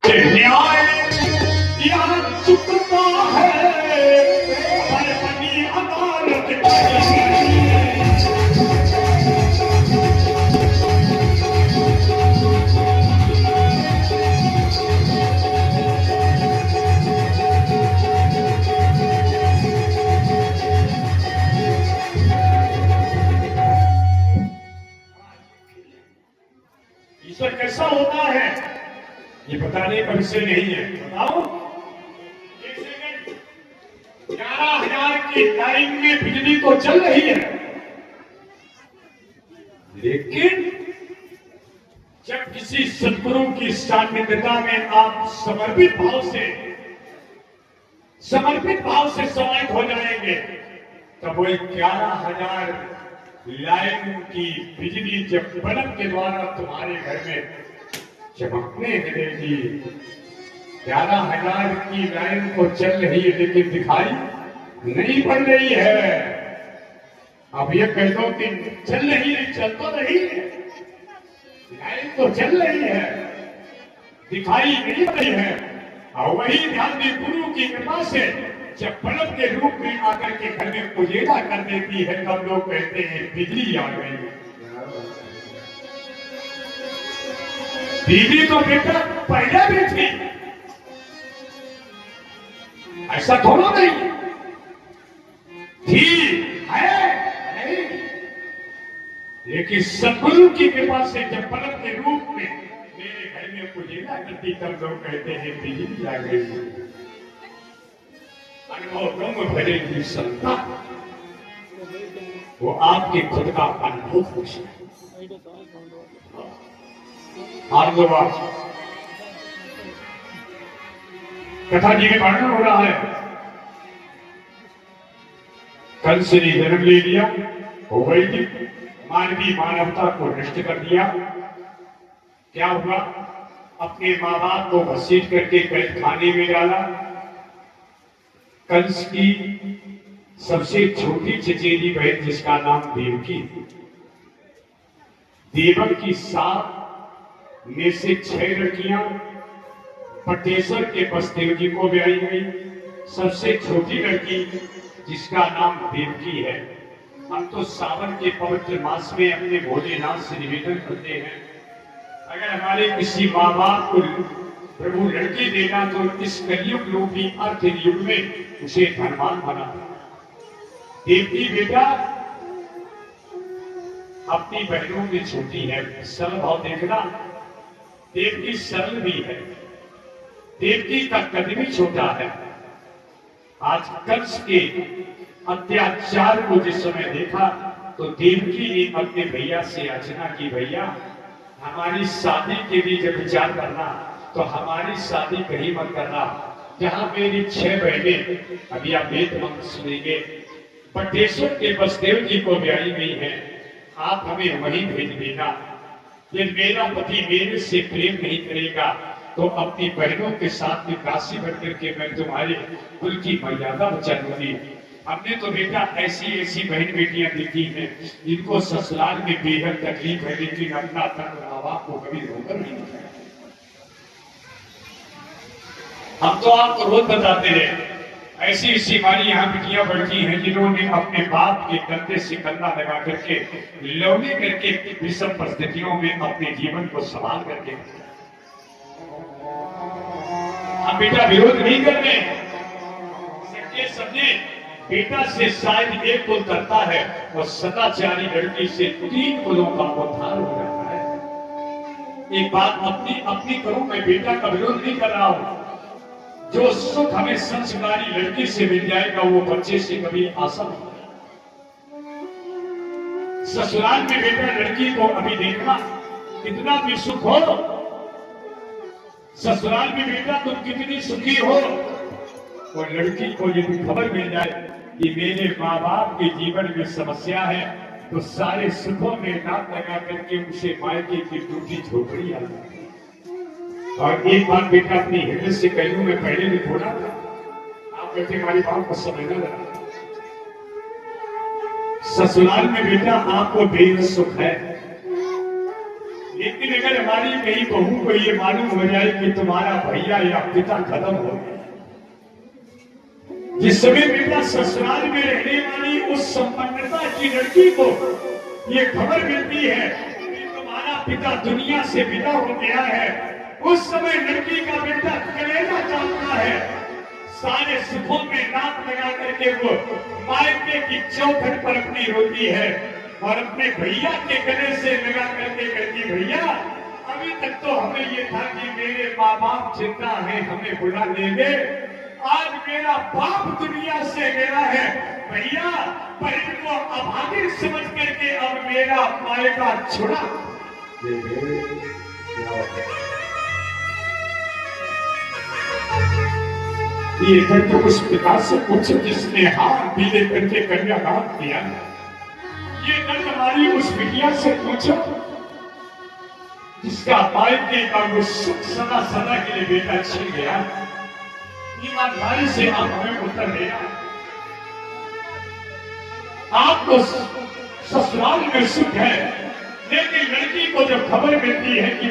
न्याय यहाँ चुकता है, हर बनी अदालत ईश्वर कैसा होता है ये बताने का विषय नहीं है। बताओ, 11,000 की लाइन में बिजली तो चल रही है, लेकिन जब किसी सदगुरु की सान्निध्यता में आप समर्पित भाव से समाहित हो जाएंगे, तब वो 11,000 लाइन की बिजली जब बल्ब के द्वारा तुम्हारे घर में चमकने मिलेगी। 11,000 की लाइन तो चल रही है, लेकिन दिखाई नहीं पड़ रही है। अब ये कह दो कि चल रही है, चल तो रही है, लाइन तो चल रही है, दिखाई नहीं पड़ रही है। और वही ध्यान में गुरु की कृपा से जब बल्ब के रूप में आकर के घर में उजेला कर देती है, तब लोग कहते हैं बिजली आ गई। बिजली तो बेटा पहले भी थी, ऐसा थोड़ा नहीं थी, है नहीं, लेकिन सदगुरु की कृपा से जब बल्ब के रूप में मेरे घर में उजेला करती, तब लोग कहते हैं बिजली आ गई। अनुभव भरेगी संता, वो आपके खुद का अनुभव खुश है। कथा जी में वर्णन हो रहा है, कंस ने जन्म ले लिया, हो गई थी, मानवीय मानवता को नष्ट कर दिया। क्या हुआ? अपने माँ बाप को घसीट करके कैद खाने में डाला। कंस की सबसे छोटी चचेरी बहन, जिसका नाम देवकी, देवक की 7 में से 6 लड़कियां पटेश्वर के बसदेव जी को ब्याही गई। सबसे छोटी लड़की, जिसका नाम देवकी है, हम तो सावन के पवित्र मास में अपने भोलेनाथ से निवेदन करते हैं, अगर हमारे किसी माँ बाप को प्रभु लड़की देना तो इस कलयुग रूपी अर्थ युग में उसे धनवान बना। देवकी बेटा अपनी बहनों में छोटी है, सरल भाव देखना, देवकी सरल भी है, देवकी का कद भी छोटा है। आज कंस के अत्याचार को जिस समय देखा तो देवकी ने अपने भैया से याचना की, भैया हमारी शादी के लिए जब विचार करना तो हमारी शादी कहीं मत करना, जहां मेरी 6 बहनें, अभी आप वेद मंत्र सुनेंगे, पटेश्वर के बसदेव जी को ब्याही गई है, आप हमें वहीं भेज देना। यदि मेरा पति मेरे से प्रेम नहीं करेगा तो अपनी बहनों के साथ में काशी भर करके मैं तुम्हारे कुल की मर्यादा बचा लूंगी। हमने तो बेटा ऐसी ऐसी बहन बेटियां देखी हैं जिनको ससुराल में बेहद तकलीफ है, लेकिन अपना तन माँ बाप को कभी रोकर नहीं दिखाया। हम तो आपको रोज बताते रहे, ऐसी ऐसी हमारी यहाँ बिटियां बढ़ती हैं जिन्होंने अपने बाप के कंधे से कंधा लगा करके लौने करके विषम परिस्थितियों में अपने जीवन को संभाल करके। हम बेटा विरोध नहीं कर रहे, सबके सबने बेटा से शायद एक कुल करता है और सदाचारी लड़की से 3 कुलों का उद्धार हो जाता है। एक बात अपनी करूं, मैं बेटा का विरोध नहीं कर रहा हूं, जो सुख हमें संस्कारी लड़की से मिल जाएगा वो बच्चे से कभी आशा नहीं। ससुराल में बेटा लड़की को अभी देखना कितना भी सुख हो, ससुराल में बेटा तुम कितनी सुखी हो, और लड़की को यदि खबर मिल जाए कि मेरे माँ बाप के जीवन में समस्या है, तो सारे सुखों में नाक लगा करके उसे मायके की टूटी झोपड़ी आ जाती। और एक बात बेटा अपनी हिम्मत से कह लूं, मैं पहले भी बोला था, आप कहते हमारी बात को समझना लगा। ससुराल में बेटा आपको बेहद सुख है, लेकिन अगर हमारी कहीं बहू को ये मालूम हो जाए कि तुम्हारा भैया या पिता खत्म हो गया, जिस समय बेटा ससुराल में रहने वाली उस संपन्नता की लड़की को ये खबर मिलती है कि तुम्हारा पिता दुनिया से विदा हो गया है, उस समय लड़की का बेटा कलेजा चाहता है, सारे सुखों में नाक लगा करके वो मायके की चौखट पर अपनी रोती है और अपने भैया के गले से लगा करके कहती, भैया अभी तक तो हमें ये था कि मेरे माँ बाप जिंदा है, हमें बुला लेंगे, आज मेरा बाप दुनिया से गया है, भैया पर इनको अभागी समझ करके अब मेरा मायका छुड़ा। ये करके उस पिता से पूछ जिसने हाथ पीले करके कन्यादान किया, ये दर्द हमारी उस बिटिया से पूछो जिसका मायके का वो सुख सदा सदा के लिए बेटा छिन गया। ईमानदारी से आप हमें उत्तर देना। आपको ससुराल में सुख है, लेकिन लड़की को जब खबर मिलती है कि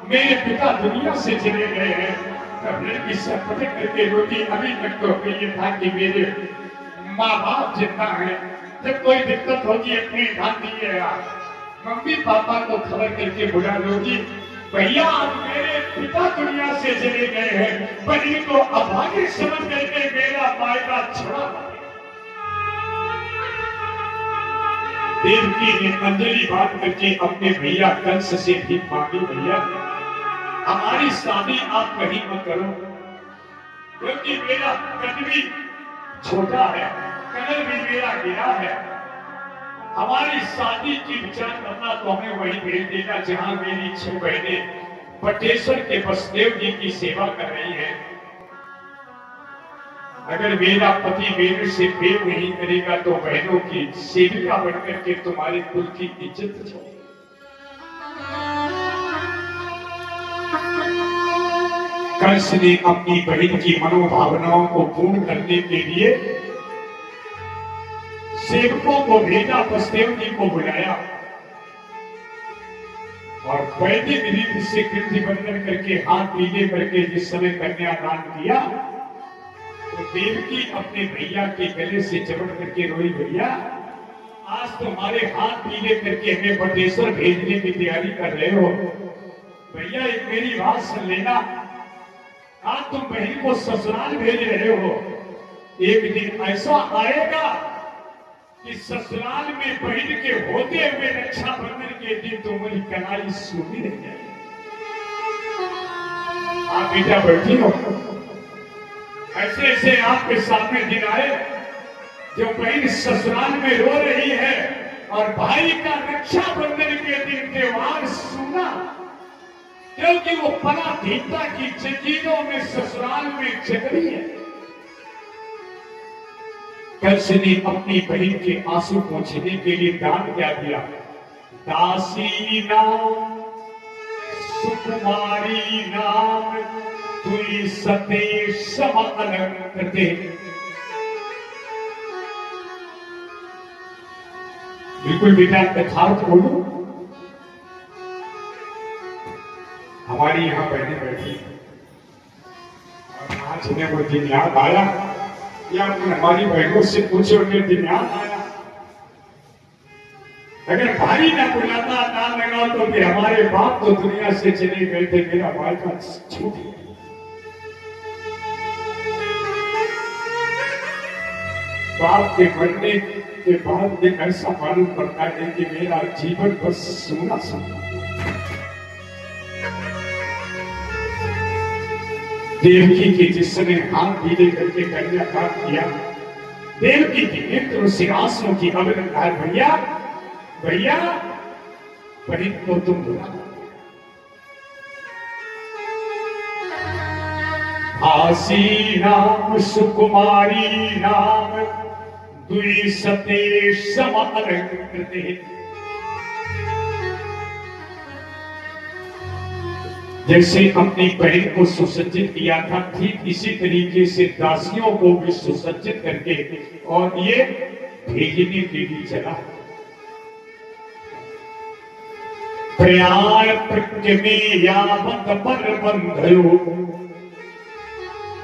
मेरे पिता दुनिया से चले गए हैं, तब लड़की सब पटक करके रोती। अभी तक तो ये था कि मेरे माँ बाप जितना है, जब कोई दिक्कत होगी अपने ध्यान दिएगा, मम्मी पापा को खबर करके बुला लोगी, भैया आज मेरे पिता दुनिया से चले गए हैं, पर इनको अभागी समझ करके मेरा मायका छोड़ा। देवकी ने अंजलि बात करके अपने भैया कंस से भी मांगी, भैया हमारी शादी आप कहीं मत करो, क्योंकि मेरा कद भी छोटा है, कलर भी मेरा गिरा है, हमारी शादी की विचार करना तो हमें वही भेज देगा जहां मेरी 6 बहनें बटेश्वर के वसुदेव जी की सेवा कर रही हैं। अगर मेरा पति मेरे से प्रेम नहीं करेगा तो बहनों की सेविका बनकर के तुम्हारे कुल की इज्जत छो। कंस ने अपनी बहन की मनोभावनाओं को पूर्ण करने के लिए सेवकों को भेजा, वसुदेव जी को बुलाया और वैदिक रीति से कृति बंधन करके हाथ पीले करके जिस समय कन्यादान किया तो देवकी अपने भैया के गले से जबड़ करके रोई, भैया आज तुम्हारे हाथ पीले करके हमें बटेश्वर भेजने की तैयारी कर रहे हो, भैया एक मेरी बात सुन लेना, आज तुम बहन को ससुराल भेज रहे हो, एक दिन ऐसा आएगा कि ससुराल में बहन के होते हुए रक्षाबंधन के दिन तुम्हारी कलाई सूखी रह जाएगी। आप बेटा बैठी हो, ऐसे ऐसे आपके सामने दिन आए जो बहन ससुराल में रो रही है और भाई का रक्षाबंधन के दिन त्योहार सुना, क्योंकि वो पराधीनता की जंजीरों में ससुराल में जकड़ी है। कंस ने अपनी बहन के आंसू पोंछने के लिए दान क्या दिया, दासी नाम सुकुमारी नाम तुई सते सम अलंकृते। बिल्कुल बेटा यथार्थ बोलो। हमारी यहाँ बहने बैठी और आज उन्हें वो दिन याद आया, या हमारी बहनों से पूछे उन्हें दिन याद आया। अगर भाई ना बुलाता ना लगाओ तो कि हमारे बाप तो दुनिया से चले गए थे, मेरा भाई का छूट गया। बाप के मरने के बाद दिन ऐसा मालूम पड़ता है कि मेरा जीवन बस सोना सोना। देवकी की जिस समय हाथ पीले करके कन्यादान किया, देवकी की नेत्र से आंसुओं की अवधार, भैया भैया बहन को तुम बुला, आसी नाम सुकुमारी नाम दुई सते सम अलंकृते। जैसे अपनी बहन को सुसज्जित किया था, ठीक इसी तरीके से दासियों को भी सुसज्जित करके और ये भेजने के लिए चला। प्रयाण प्रकृति यावत पर बंधयो।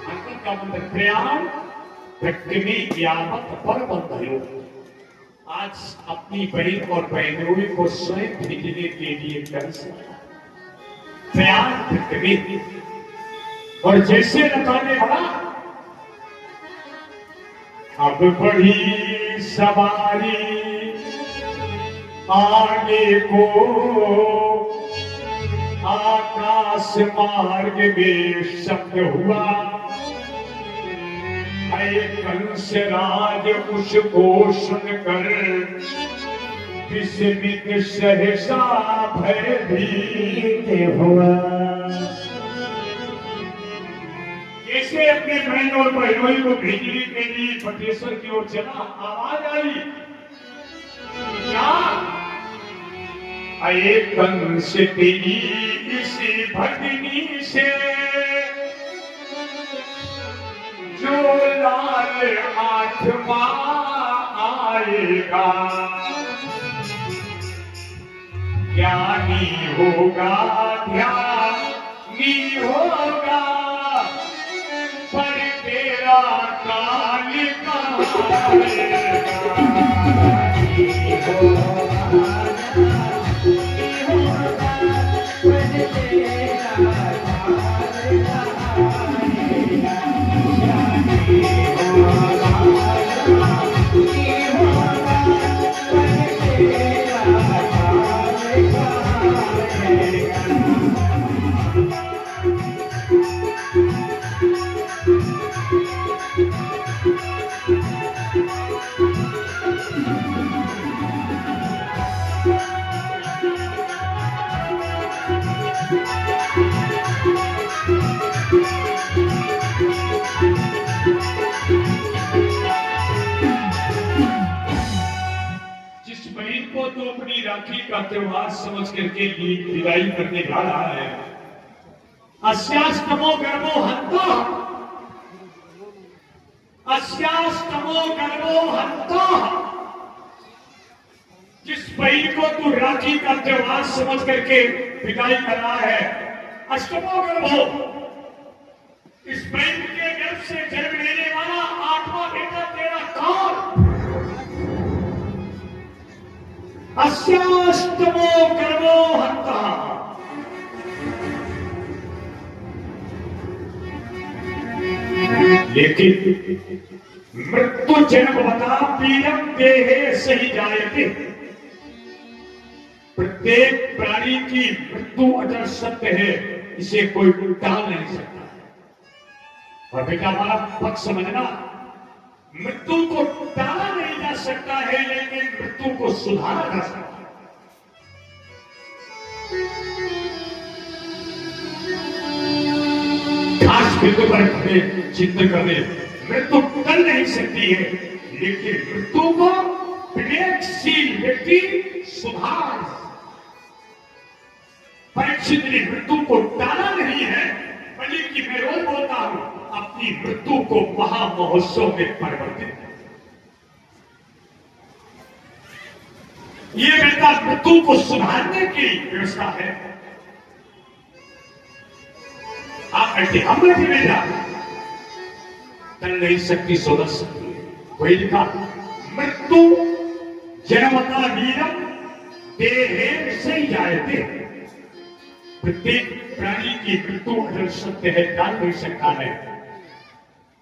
अंकुर का मंत्र प्रयाण प्रकृति यावत पर बंधयो। आज अपनी बहन और बहनों को स्वयं भेजने के लिए कर सकता प्रयाण प्रकृति। और जैसे बताने वाला अब बढ़ी सवारी आगे को आकाश मार्ग में शब्द हुआ कंस राज उसको सुनकर विस्मित सहसा भयभीत हुआ। कैसे अपने बहन और बहनोई को भेजने के लिए बटेश्वर की ओर चला, आवाज आई क्या अये कंस तेरी इसी भगनी से जो लाल आत्मा आएगा ज्ञानी होगा ध्यानी होगा पर तेरा काल कहाँ राखी का त्योहार समझ करके विदाई करने जा रहा है। अस्यास्तमो गर्भो हंता, अस्यास्तमो गर्भो हंता। जिस बहन को तू राखी का त्योहार समझ करके विदाई कर रहा है, अष्टमो गर्भो, इस बहन के गर्भ से जन्म लेने वाला आठवां बेटा तेरा कौन? अस्यास्तमो गर्भो हंता। लेकिन मृत्यु जन्म बता पीड़म देहे सही जायते। प्रत्येक प्राणी की मृत्यु अटल सत्य है, इसे कोई टाल नहीं सकता। और बेटा हमारा पक्ष समझना, मृत्यु को टाला नहीं जा सकता है लेकिन मृत्यु को सुधारा जा सकता है। खास बिंदु पर हमें चिंतन करने, मृत्यु टल नहीं सकती है लेकिन मृत्यु को विवेकशील व्यक्ति सुधार। परीक्षित ने मृत्यु को टाला नहीं है बल्कि मैं रोज बोलता हूं अपनी मृत्यु को महामहोत्सव में परिवर्तित। ये बेटा मृत्यु को सुधारने की व्यवस्था है। आप बैठे हम बैठे बेटा कर नहीं सकती सोच सकती है। वही लिखा मृत्यु जन्मता वीरम देहे से ही जायते। प्रत्येक प्राणी की मृत्यु अटल सत्य है, टाल नहीं सकता है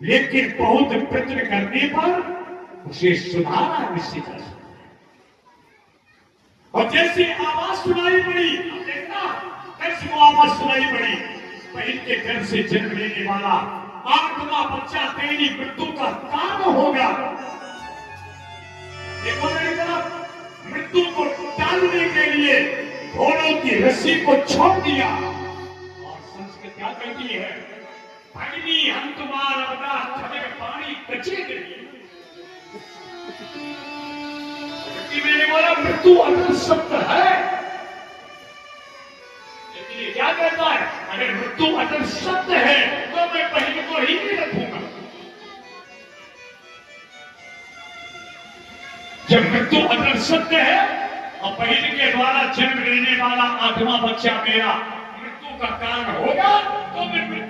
लेकिन बहुत प्रयत्न करने पर उसे सुधारा निश्चित है। और जैसे आवाज सुनाई पड़ी, देखना कैसे वो आवाज सुनाई पड़ी, बहन के घर से जन्म लेने वाला आठवां बच्चा तेरी मृत्यु का कारण होगा। देखो मेरी तरफ, मृत्यु को टालने के लिए घोड़ों की रस्सी को छोड़ दिया। और संस्कृत क्या कहती है, अग्नि हम तुम्हारा बता खबर पानी कचे गई। मैंने बोला मृत्यु अटल सत्य है लेकिन ये क्या कहता है, अगर मृत्यु अटल सत्य है तो मैं बहन को ही नहीं रखूंगा। जब मृत्यु अटल सत्य है और बहन के द्वारा जन्म लेने वाला 8वां बच्चा मेरा मृत्यु का कारण होगा तो मैं